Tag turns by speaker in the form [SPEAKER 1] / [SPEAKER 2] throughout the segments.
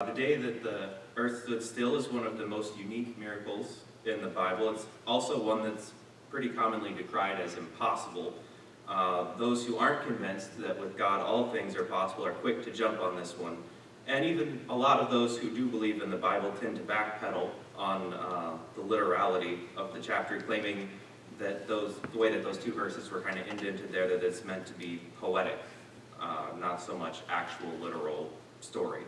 [SPEAKER 1] The day that the earth stood still is one of the most unique miracles in the Bible. It's also one that's pretty commonly decried as impossible. Those who aren't convinced that with God all things are possible are quick to jump on this one. And even a lot of those who do believe in the Bible tend to backpedal on the literality of the chapter, claiming that the way that those two verses were kind of indented there, that it's meant to be poetic, not so much actual literal story.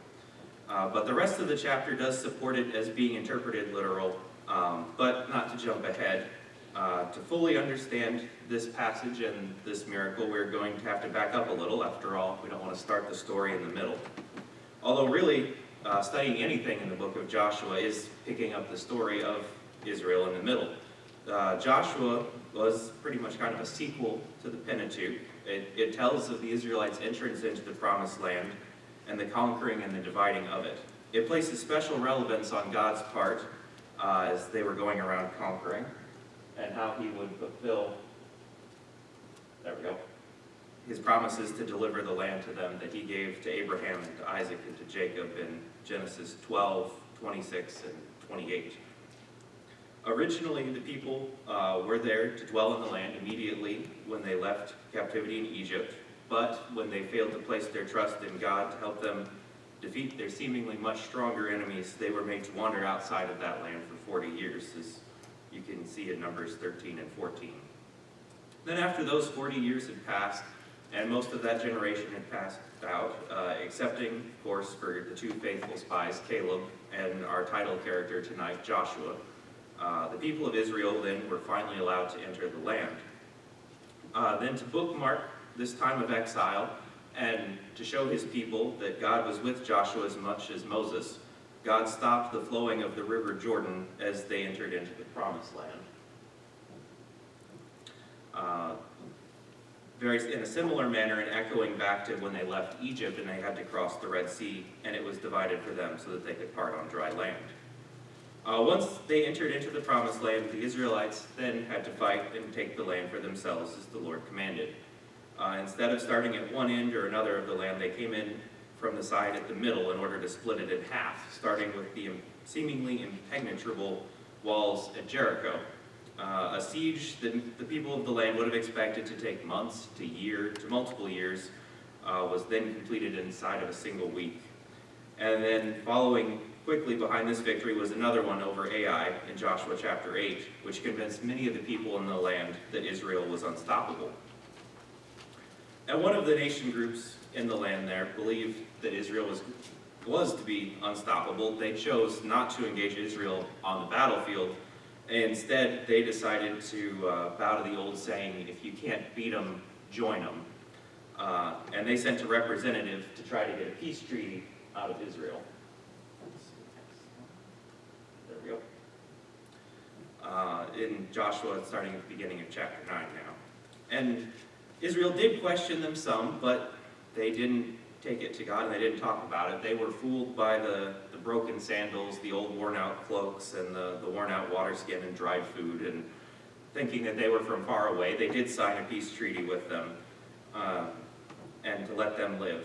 [SPEAKER 1] But the rest of the chapter does support it as being interpreted literal, but not to jump ahead. To fully understand this passage and this miracle, we're going to have to back up a little. After all, we don't want to start the story in the middle. Although really, studying anything in the book of Joshua is picking up the story of Israel in the middle. Joshua was pretty much kind of a sequel to the Pentateuch. It tells of the Israelites' entrance into the Promised Land and the conquering and the dividing of it. It places special relevance on God's part as they were going around conquering, and how he would fulfill, his promises to deliver the land to them that he gave to Abraham and to Isaac and to Jacob in Genesis 12, 26, and 28. Originally, the people were there to dwell in the land immediately when they left captivity in Egypt. But when they failed to place their trust in God to help them defeat their seemingly much stronger enemies, they were made to wander outside of that land for 40 years, as you can see in Numbers 13 and 14. Then after those 40 years had passed, and most of that generation had passed out, excepting, of course, for the two faithful spies, Caleb, and our title character tonight, Joshua, the people of Israel then were finally allowed to enter the land. Then to bookmark this time of exile, and to show his people that God was with Joshua as much as Moses, God stopped the flowing of the river Jordan as they entered into the Promised Land. In a similar manner, and echoing back to when they left Egypt and they had to cross the Red Sea, and it was divided for them so that they could part on dry land. Once they entered into the Promised Land, the Israelites then had to fight and take the land for themselves as the Lord commanded. Instead of starting at one end or another of the land, they came in from the side at the middle in order to split it in half, starting with the seemingly impenetrable walls at Jericho. A siege that the people of the land would have expected to take months to multiple years was then completed inside of a single week. And then following quickly behind this victory was another one over Ai in Joshua chapter 8, which convinced many of the people in the land that Israel was unstoppable. And one of the nation groups in the land there believed that Israel was to be unstoppable. They chose not to engage Israel on the battlefield. Instead, they decided to bow to the old saying, if you can't beat them, join them. And they sent a representative to try to get a peace treaty out of Israel. There we go. In Joshua, starting at the beginning of chapter 9 now. And Israel did question them some, but they didn't take it to God and they didn't talk about it. They were fooled by the broken sandals, the old worn-out cloaks, and the worn-out water skin and dried food, and thinking that they were from far away. They did sign a peace treaty with them and to let them live.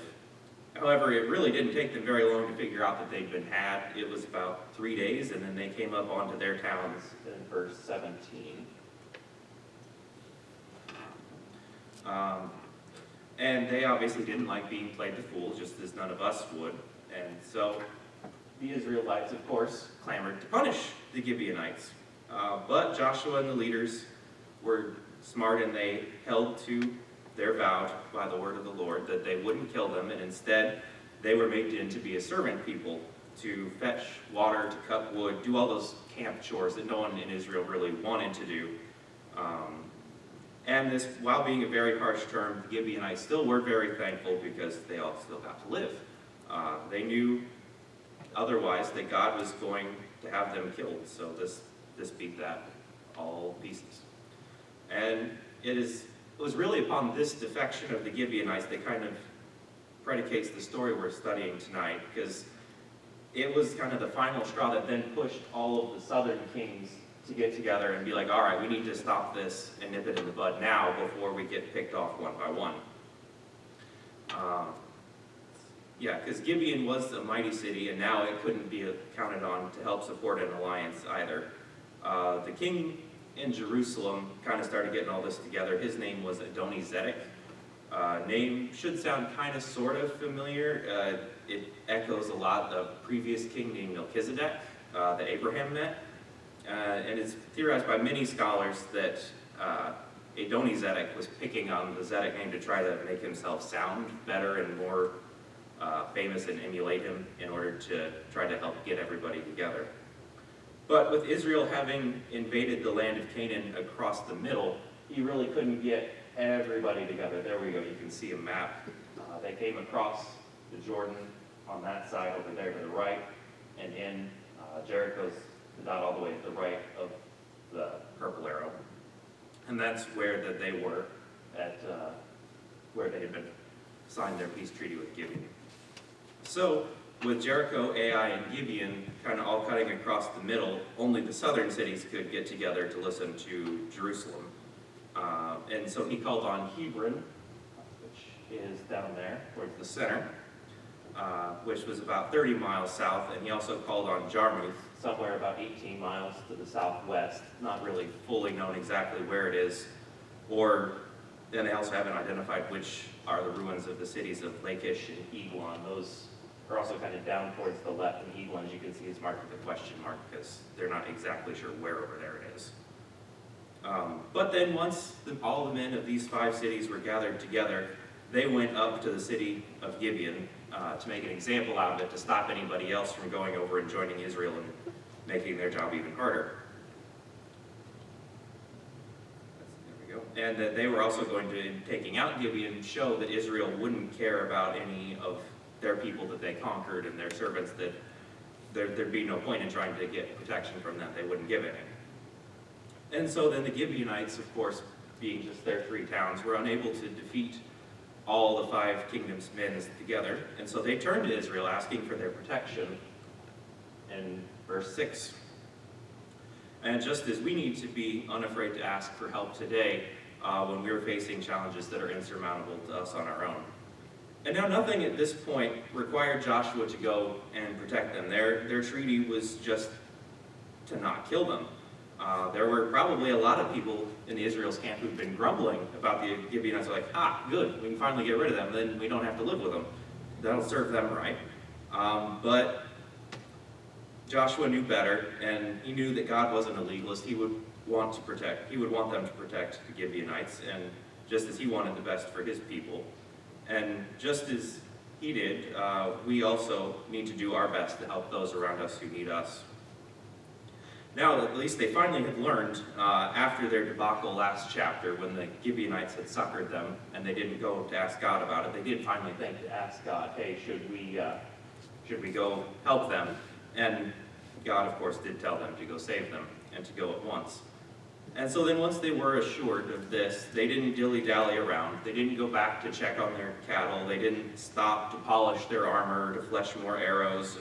[SPEAKER 1] However, it really didn't take them very long to figure out that they'd been had. It was about 3 days, and then they came up onto their towns in verse 17. And they obviously didn't like being played the fool, just as none of us would. And so the Israelites, of course, clamored to punish the Gibeonites. But Joshua and the leaders were smart, and they held to their vow by the word of the Lord that they wouldn't kill them, and instead they were made in to be a servant people, to fetch water, to cut wood, do all those camp chores that no one in Israel really wanted to do. And this, while being a very harsh term, the Gibeonites still were very thankful because they all still got to live. They knew otherwise that God was going to have them killed, so this beat that all pieces. And it was really upon this defection of the Gibeonites that kind of predicates the story we're studying tonight, because it was kind of the final straw that then pushed all of the southern kings to get together and be like, all right, we need to stop this and nip it in the bud now before we get picked off one by one. Yeah, because Gibeon was a mighty city, and now it couldn't be counted on to help support an alliance either. The king in Jerusalem kind of started getting all this together. His name was Adoni-Zedek. Name should sound kind of sort of familiar. It echoes a lot of previous king named Melchizedek that Abraham met. And it's theorized by many scholars that Adoni-Zedek was picking on the Zedek name to try to make himself sound better and more famous and emulate him in order to try to help get everybody together. But with Israel having invaded the land of Canaan across the middle, he really couldn't get everybody together. There we go, you can see a map. They came across the Jordan on that side over there to the right, and in Jericho's the dot all the way to the right of the purple arrow. And that's where they were at, where they had been signed their peace treaty with Gibeon. So, with Jericho, Ai, and Gibeon kind of all cutting across the middle, only the southern cities could get together to listen to Jerusalem. And so he called on Hebron, which is down there towards the center, which was about 30 miles south, and he also called on Jarmuth, somewhere about 18 miles to the southwest, not really fully known exactly where it is, then they also haven't identified which are the ruins of the cities of Lachish and Eglon. Those are also kind of down towards the left, and Eglon, as you can see, is marked with a question mark because they're not exactly sure where over there it is. But then once all the men of these 5 cities were gathered together, they went up to the city of Gibeon to make an example out of it, to stop anybody else from going over and joining Israel and making their job even harder. There we go. And that they were also going to, in taking out Gibeon, show that Israel wouldn't care about any of their people that they conquered and their servants, that there'd be no point in trying to get protection from them. They wouldn't give it. And so then the Gibeonites, of course, being just their 3 towns, were unable to defeat all the 5 kingdoms' men together. And so they turned to Israel asking for their protection in verse 6. And just as we need to be unafraid to ask for help today when we're facing challenges that are insurmountable to us on our own. And now nothing at this point required Joshua to go and protect them. Their treaty was just to not kill them. There were probably a lot of people in Israel's camp who'd been grumbling about the Gibeonites. Like, good, we can finally get rid of them, then we don't have to live with them. That'll serve them right. But Joshua knew better, and he knew that God wasn't a legalist. He would want them to protect the Gibeonites, and just as he wanted the best for his people. And just as he did, we also need to do our best to help those around us who need us. Now, at least they finally had learned, after their debacle last chapter, when the Gibeonites had succored them, and they didn't go to ask God about it, they did finally think to ask God, hey, should we go help them? And God, of course, did tell them to go save them, and to go at once. And so then once they were assured of this, they didn't dilly-dally around. They didn't go back to check on their cattle. They didn't stop to polish their armor, to flesh more arrows,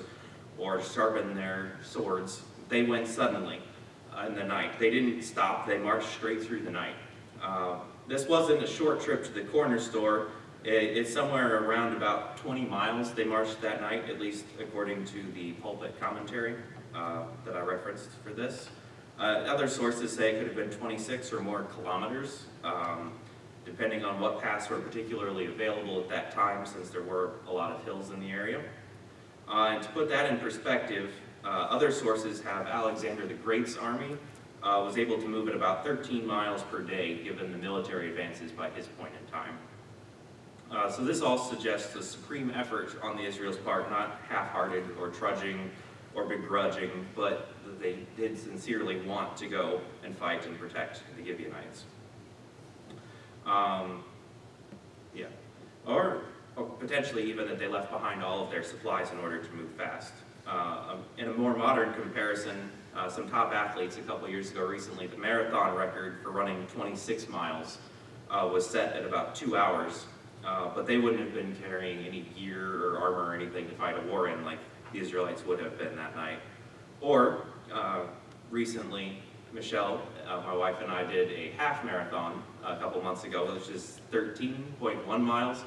[SPEAKER 1] or sharpen their swords. They went suddenly in the night. They didn't stop. They marched straight through the night. This wasn't a short trip to the corner store. It's somewhere around about 20 miles they marched that night, at least according to the pulpit commentary that I referenced for this. Other sources say it could have been 26 or more kilometers, depending on what paths were particularly available at that time, since there were a lot of hills in the area. And to put that in perspective, other sources have Alexander the Great's army was able to move at about 13 miles per day, given the military advances by his point in time. So this all suggests a supreme effort on the Israel's part, not half-hearted or trudging or begrudging, but that they did sincerely want to go and fight and protect the Gibeonites. Or potentially even that they left behind all of their supplies in order to move fast. In a more modern comparison, some top athletes a couple years ago recently, the marathon record for running 26 miles was set at about 2 hours, but they wouldn't have been carrying any gear or armor or anything to fight a war in like the Israelites would have been that night. Or recently, Michelle, my wife, and I did a half marathon a couple months ago, which is 13.1 miles,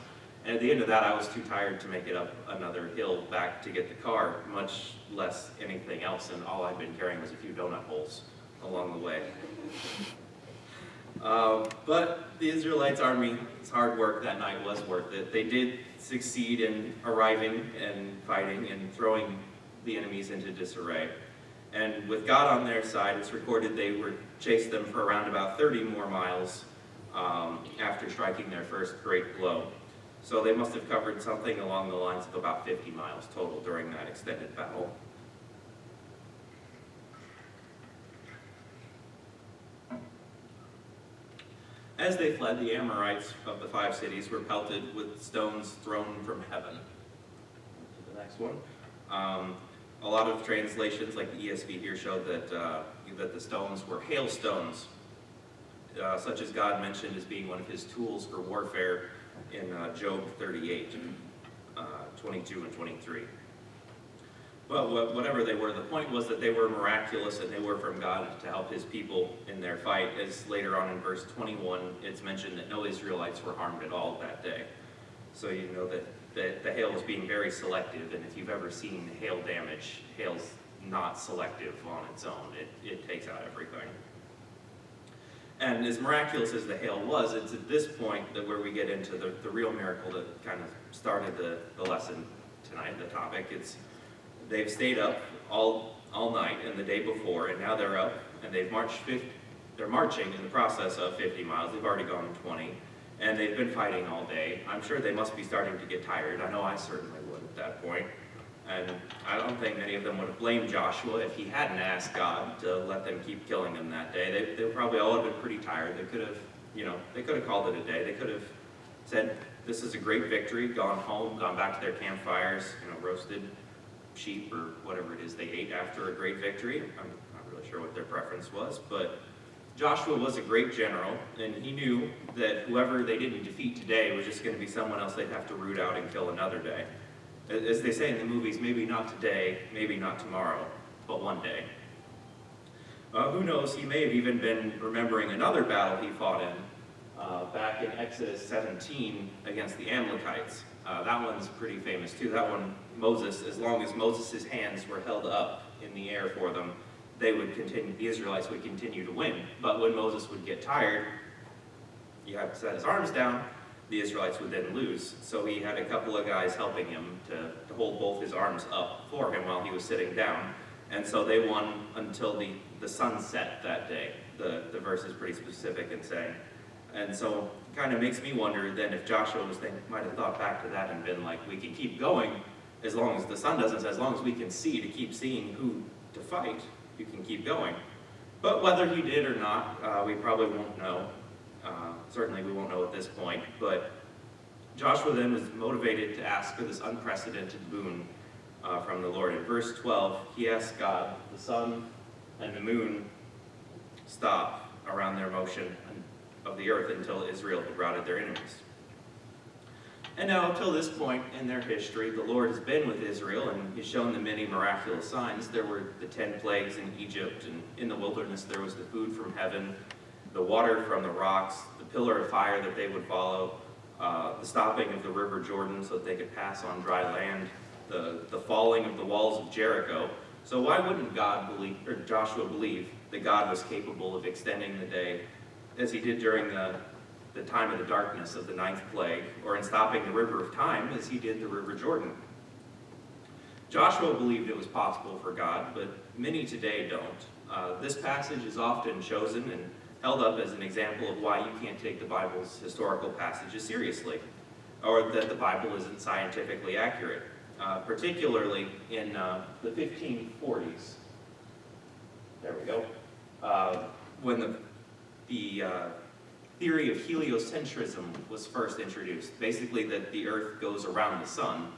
[SPEAKER 1] And at the end of that, I was too tired to make it up another hill back to get the car, much less anything else, and all I'd been carrying was a few donut holes along the way. But the Israelites' army's hard work that night was worth it. They did succeed in arriving and fighting and throwing the enemies into disarray. And with God on their side, it's recorded they chased them for around about 30 more miles after striking their first great blow. So they must have covered something along the lines of about 50 miles total during that extended battle. As they fled, the Amorites of the 5 cities were pelted with stones thrown from heaven. To the next one. A lot of translations, like the ESV here, showed that the stones were hailstones, such as God mentioned as being one of his tools for warfare in Job 38, 22 and 23. But whatever they were, the point was that they were miraculous and they were from God to help his people in their fight. As later on in verse 21, it's mentioned that no Israelites were harmed at all that day. So you know that the hail was being very selective, and if you've ever seen hail damage, hail's not selective on its own. It takes out everything. And as miraculous as the hail was, it's at this point that where we get into the real miracle that kind of started the lesson tonight, the topic. They've stayed up all night and the day before, and now they're up, and they're marching in the process of 50 miles. They've already gone 20, and they've been fighting all day. I'm sure they must be starting to get tired. I know I certainly would at that point. And I don't think many of them would have blamed Joshua if he hadn't asked God to let them keep killing them that day. They probably all have been pretty tired. They could have called it a day. They could have said, this is a great victory, gone home, gone back to their campfires, roasted sheep or whatever it is they ate after a great victory. I'm not really sure what their preference was, but Joshua was a great general, and he knew that whoever they didn't defeat today was just going to be someone else they'd have to root out and kill another day. As they say in the movies, maybe not today, maybe not tomorrow, but one day. Who knows, he may have even been remembering another battle he fought in back in Exodus 17 against the Amalekites. That one's pretty famous too. That one, Moses, as long as Moses' hands were held up in the air for them, the Israelites would continue to win. But when Moses would get tired, he had to set his arms down, the Israelites would then lose. So he had a couple of guys helping him to hold both his arms up for him while he was sitting down. And so they won until the sun set that day. The verse is pretty specific in saying. And so it kind of makes me wonder then if Joshua might have thought back to that and been like, we can keep going as long as the sun doesn't set, as long as we can see to keep seeing who to fight, you can keep going. But whether he did or not, we probably won't know. Certainly we won't know at this point, but Joshua then was motivated to ask for this unprecedented boon from the Lord. In verse 12, he asked God, the sun and the moon stop around their motion of the earth until Israel had routed their enemies. And now, up till this point in their history, the Lord has been with Israel and he's shown them many miraculous signs. There were the 10 plagues in Egypt, and in the wilderness there was the food from heaven, the water from the rocks, the pillar of fire that they would follow, the stopping of the river Jordan so that they could pass on dry land, the falling of the walls of Jericho. So why wouldn't Joshua believe that God was capable of extending the day as he did during the time of the darkness of the 9th plague, or in stopping the river of time as he did the river Jordan? Joshua believed it was possible for God, but many today don't. This passage is often chosen and held up as an example of why you can't take the Bible's historical passages seriously, or that the Bible isn't scientifically accurate, particularly in the 1540s. There we go. When the theory of heliocentrism was first introduced, basically that the earth goes around the sun.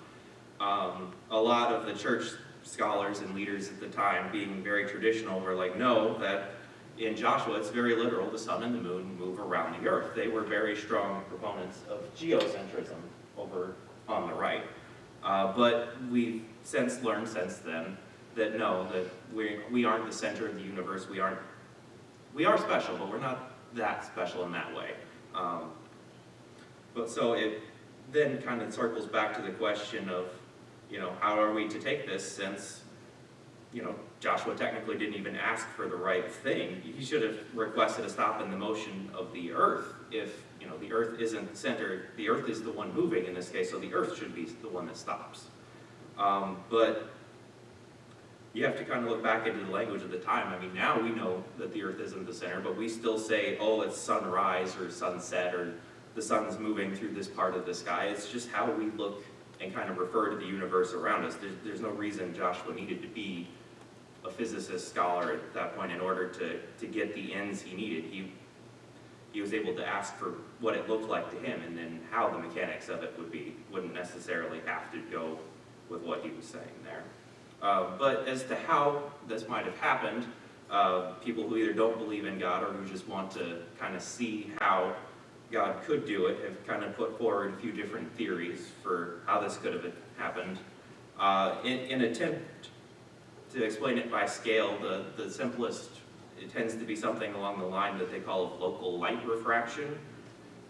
[SPEAKER 1] A lot of the church scholars and leaders at the time, being very traditional, were like, no, that in Joshua it's very literal, the sun and the moon move around the earth. They were very strong proponents of geocentrism over on the right. But we've learned since then that no, that we aren't the center of the universe. We are special, but we're not that special in that way. But so then kind of circles back to the question of, how are we to take this, since, Joshua technically didn't even ask for the right thing. He should have requested a stop in the motion of the earth. If, the earth isn't the center, the earth is the one moving in this case, so the earth should be the one that stops. But you have to kind of look back into the language of the time. I mean, now we know that the earth isn't the center, but we still say, oh, it's sunrise or sunset, or the sun's moving through this part of the sky. It's just how we look and kind of refer to the universe around us. There's no reason Joshua needed to be a physicist scholar at that point in order to get the ends he needed. He was able to ask for what it looked like to him, and then how the mechanics of it wouldn't necessarily have to go with what he was saying there. But as to how this might have happened, people who either don't believe in God or who just want to kind of see how God could do it have kind of put forward a few different theories for how this could have happened. In an attempt to explain it by scale, the simplest, it tends to be something along the line that they call of local light refraction.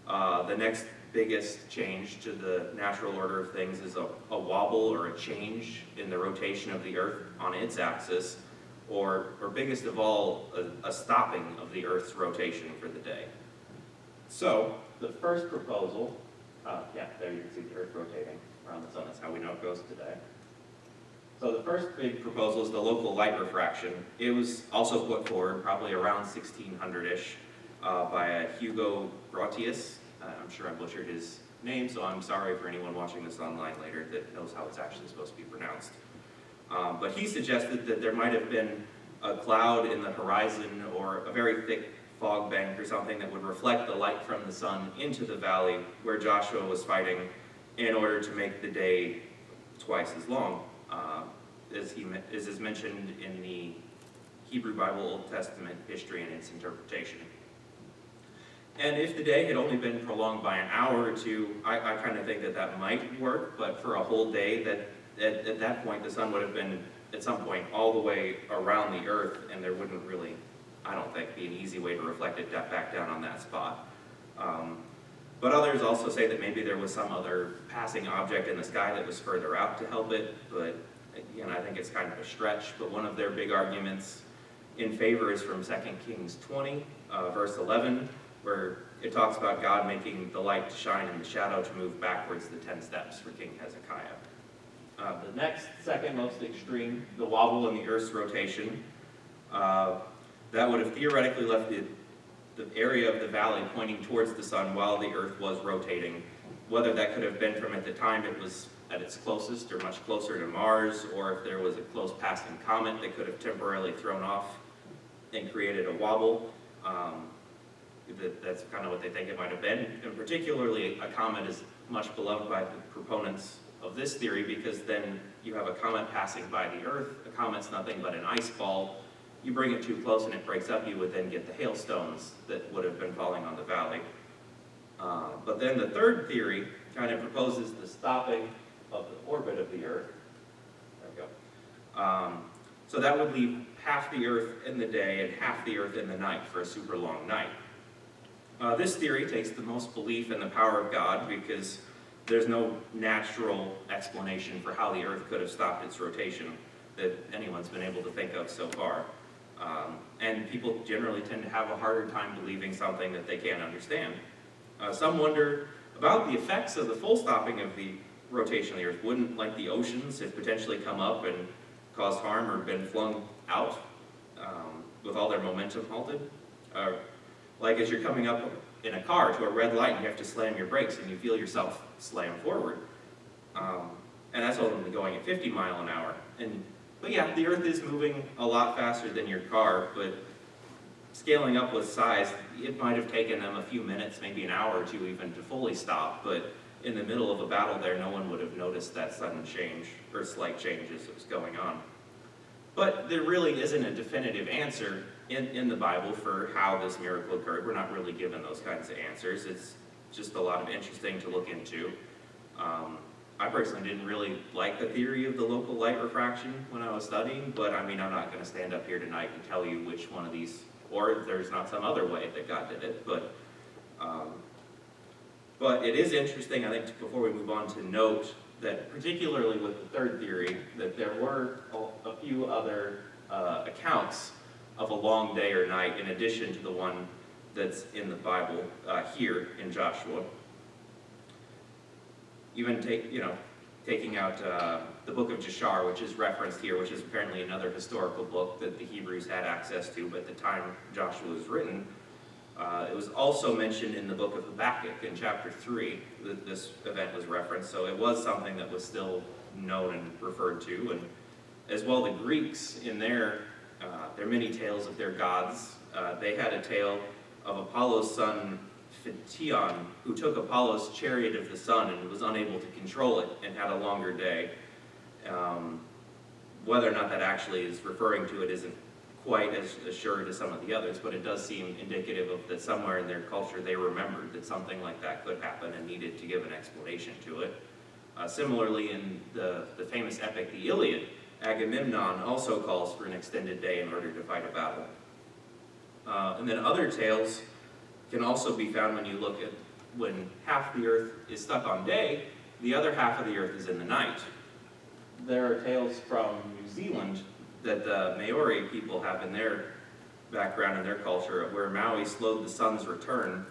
[SPEAKER 1] The next biggest change to the natural order of things is a wobble or a change in the rotation of the Earth on its axis, or biggest of all, a stopping of the Earth's rotation for the day. So, the first proposal, there you can see the Earth rotating around the sun. That's how we know it goes today. So the first big proposal is the local light refraction. It was also put forward probably around 1600-ish by Hugo Grotius. I'm sure I butchered his name, so I'm sorry for anyone watching this online later that knows how it's actually supposed to be pronounced. But he suggested that there might have been a cloud in the horizon or a very thick fog bank or something that would reflect the light from the sun into the valley where Joshua was fighting in order to make the day twice as long, as is mentioned in the Hebrew Bible Old Testament history and its interpretation. And if the day had only been prolonged by an hour or two, I kind of think that might work, but for a whole day, at that point the sun would have been at some point all the way around the earth, and there wouldn't really, I don't think, be an easy way to reflect it back down on that spot. But others also say that maybe there was some other passing object in the sky that was further out to help it, but again, I think it's kind of a stretch. But one of their big arguments in favor is from 2 Kings 20, verse 11, where it talks about God making the light to shine and the shadow to move backwards the 10 steps for King Hezekiah. The next, second most extreme, the wobble in the Earth's rotation, that would have theoretically left the area of the valley pointing towards the sun while the Earth was rotating. Whether that could have been from at the time it was at its closest or much closer to Mars, or if there was a close passing comet that could have temporarily thrown off and created a wobble. That's kind of what they think it might have been. And particularly, a comet is much beloved by the proponents of this theory, because then you have a comet passing by the Earth. A comet's nothing but an ice ball. You bring it too close and it breaks up, you would then get the hailstones that would have been falling on the valley. But then the third theory kind of proposes the stopping of the orbit of the Earth. There we go. So that would leave half the Earth in the day and half the Earth in the night for a super long night. This theory takes the most belief in the power of God, because there's no natural explanation for how the Earth could have stopped its rotation that anyone's been able to think of so far. And people generally tend to have a harder time believing something that they can't understand. Some wonder about the effects of the full stopping of the rotation of the Earth. Wouldn't, like the oceans, have potentially come up and caused harm or been flung out with all their momentum halted? Like as you're coming up in a car to a red light and you have to slam your brakes and you feel yourself slam forward. And that's only going at 50 miles an hour. But yeah, the Earth is moving a lot faster than your car, but scaling up with size, it might have taken them a few minutes, maybe an hour or two even, to fully stop. But in the middle of a battle there, no one would have noticed that sudden change, or slight change as it was going on. But there really isn't a definitive answer in the Bible for how this miracle occurred. We're not really given those kinds of answers. It's just a lot of interesting to look into. I personally didn't really like the theory of the local light refraction when I was studying, but I mean, I'm not going to stand up here tonight and tell you which one of these, or if there's not some other way that God did it, but But it is interesting, I think, before we move on, to note that particularly with the third theory, that there were a few other accounts of a long day or night in addition to the one that's in the Bible here in Joshua. Even taking out the book of Jashar, which is referenced here, which is apparently another historical book that the Hebrews had access to, but at the time Joshua was written, it was also mentioned in the book of Habakkuk in chapter 3 that this event was referenced, so it was something that was still known and referred to. And as well, the Greeks, in their many tales of their gods, they had a tale of Apollo's son Phaeton, who took Apollo's chariot of the sun and was unable to control it and had a longer day. Whether or not that actually is referring to it isn't quite as assured as some of the others, but it does seem indicative of that somewhere in their culture they remembered that something like that could happen and needed to give an explanation to it. Similarly, in the famous epic, the Iliad, Agamemnon also calls for an extended day in order to fight a battle. And then other tales can also be found when you look at when half the earth is stuck on day, the other half of the earth is in the night. There are tales from New Zealand that the Maori people have in their background and their culture, where Maui slowed the sun's return,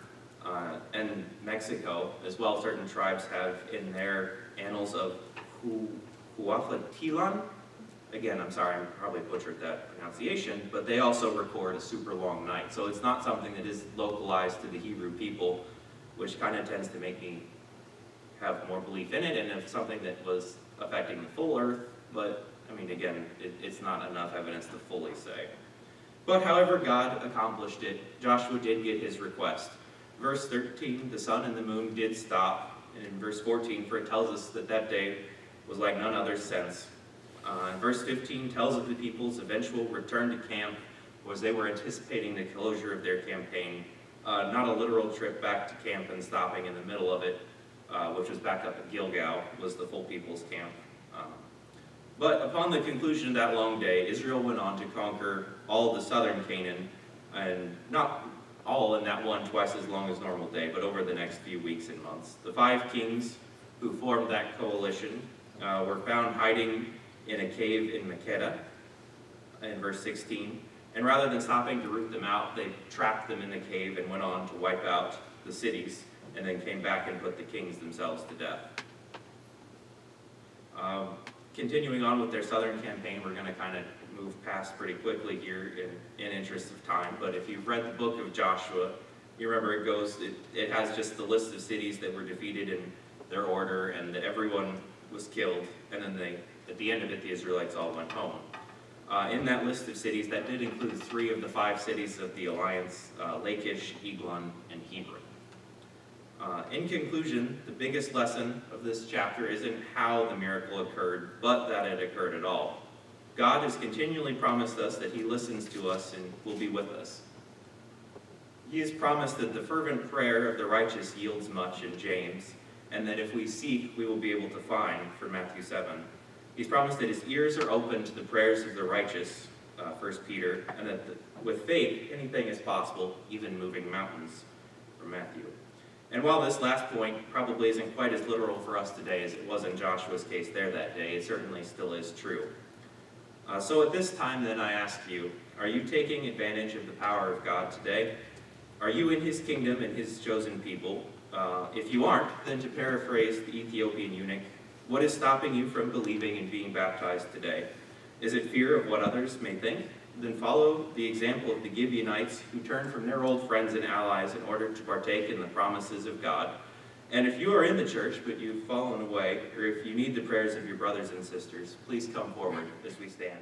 [SPEAKER 1] and Mexico as well. Certain tribes have in their annals of Huafatilan. Again, I'm sorry, I probably butchered that pronunciation, but they also record a super long night. So it's not something that is localized to the Hebrew people, which kind of tends to make me have more belief in it, and if something that was affecting the full earth, but I mean, again, it's not enough evidence to fully say. But however God accomplished it, Joshua did get his request. Verse 13, the sun and the moon did stop, and in verse 14, for it tells us that that day was like none other since. And verse 15 tells of the people's eventual return to camp, was they were anticipating the closure of their campaign, not a literal trip back to camp and stopping in the middle of it, which was back up at Gilgal, was the full people's camp. But upon the conclusion of that long day, Israel went on to conquer all the southern Canaan, and not all in that one twice as long as normal day, but over the next few weeks and months. The 5 kings who formed that coalition were found hiding in a cave in Makkedah, in verse 16, and rather than stopping to root them out, they trapped them in the cave and went on to wipe out the cities, and then came back and put the kings themselves to death. Continuing on with their southern campaign, we're going to kind of move past pretty quickly here in interest of time, but if you've read the book of Joshua, you remember it has just the list of cities that were defeated in their order, and that everyone was killed, and then at the end of it, the Israelites all went home. In that list of cities, that did include 3 of the 5 cities of the alliance, Lachish, Eglon, and Hebron. In conclusion, the biggest lesson of this chapter isn't how the miracle occurred, but that it occurred at all. God has continually promised us that he listens to us and will be with us. He has promised that the fervent prayer of the righteous yields much in James, and that if we seek, we will be able to find, for Matthew 7. He's promised that his ears are open to the prayers of the righteous, 1 Peter, and that with faith, anything is possible, even moving mountains, from Matthew. And while this last point probably isn't quite as literal for us today as it was in Joshua's case there that day, it certainly still is true. So at this time then I ask you, are you taking advantage of the power of God today? Are you in his kingdom and his chosen people? If you aren't, then to paraphrase the Ethiopian eunuch, what is stopping you from believing and being baptized today? Is it fear of what others may think? Then follow the example of the Gibeonites who turned from their old friends and allies in order to partake in the promises of God. And if you are in the church but you've fallen away, or if you need the prayers of your brothers and sisters, please come forward as we stand.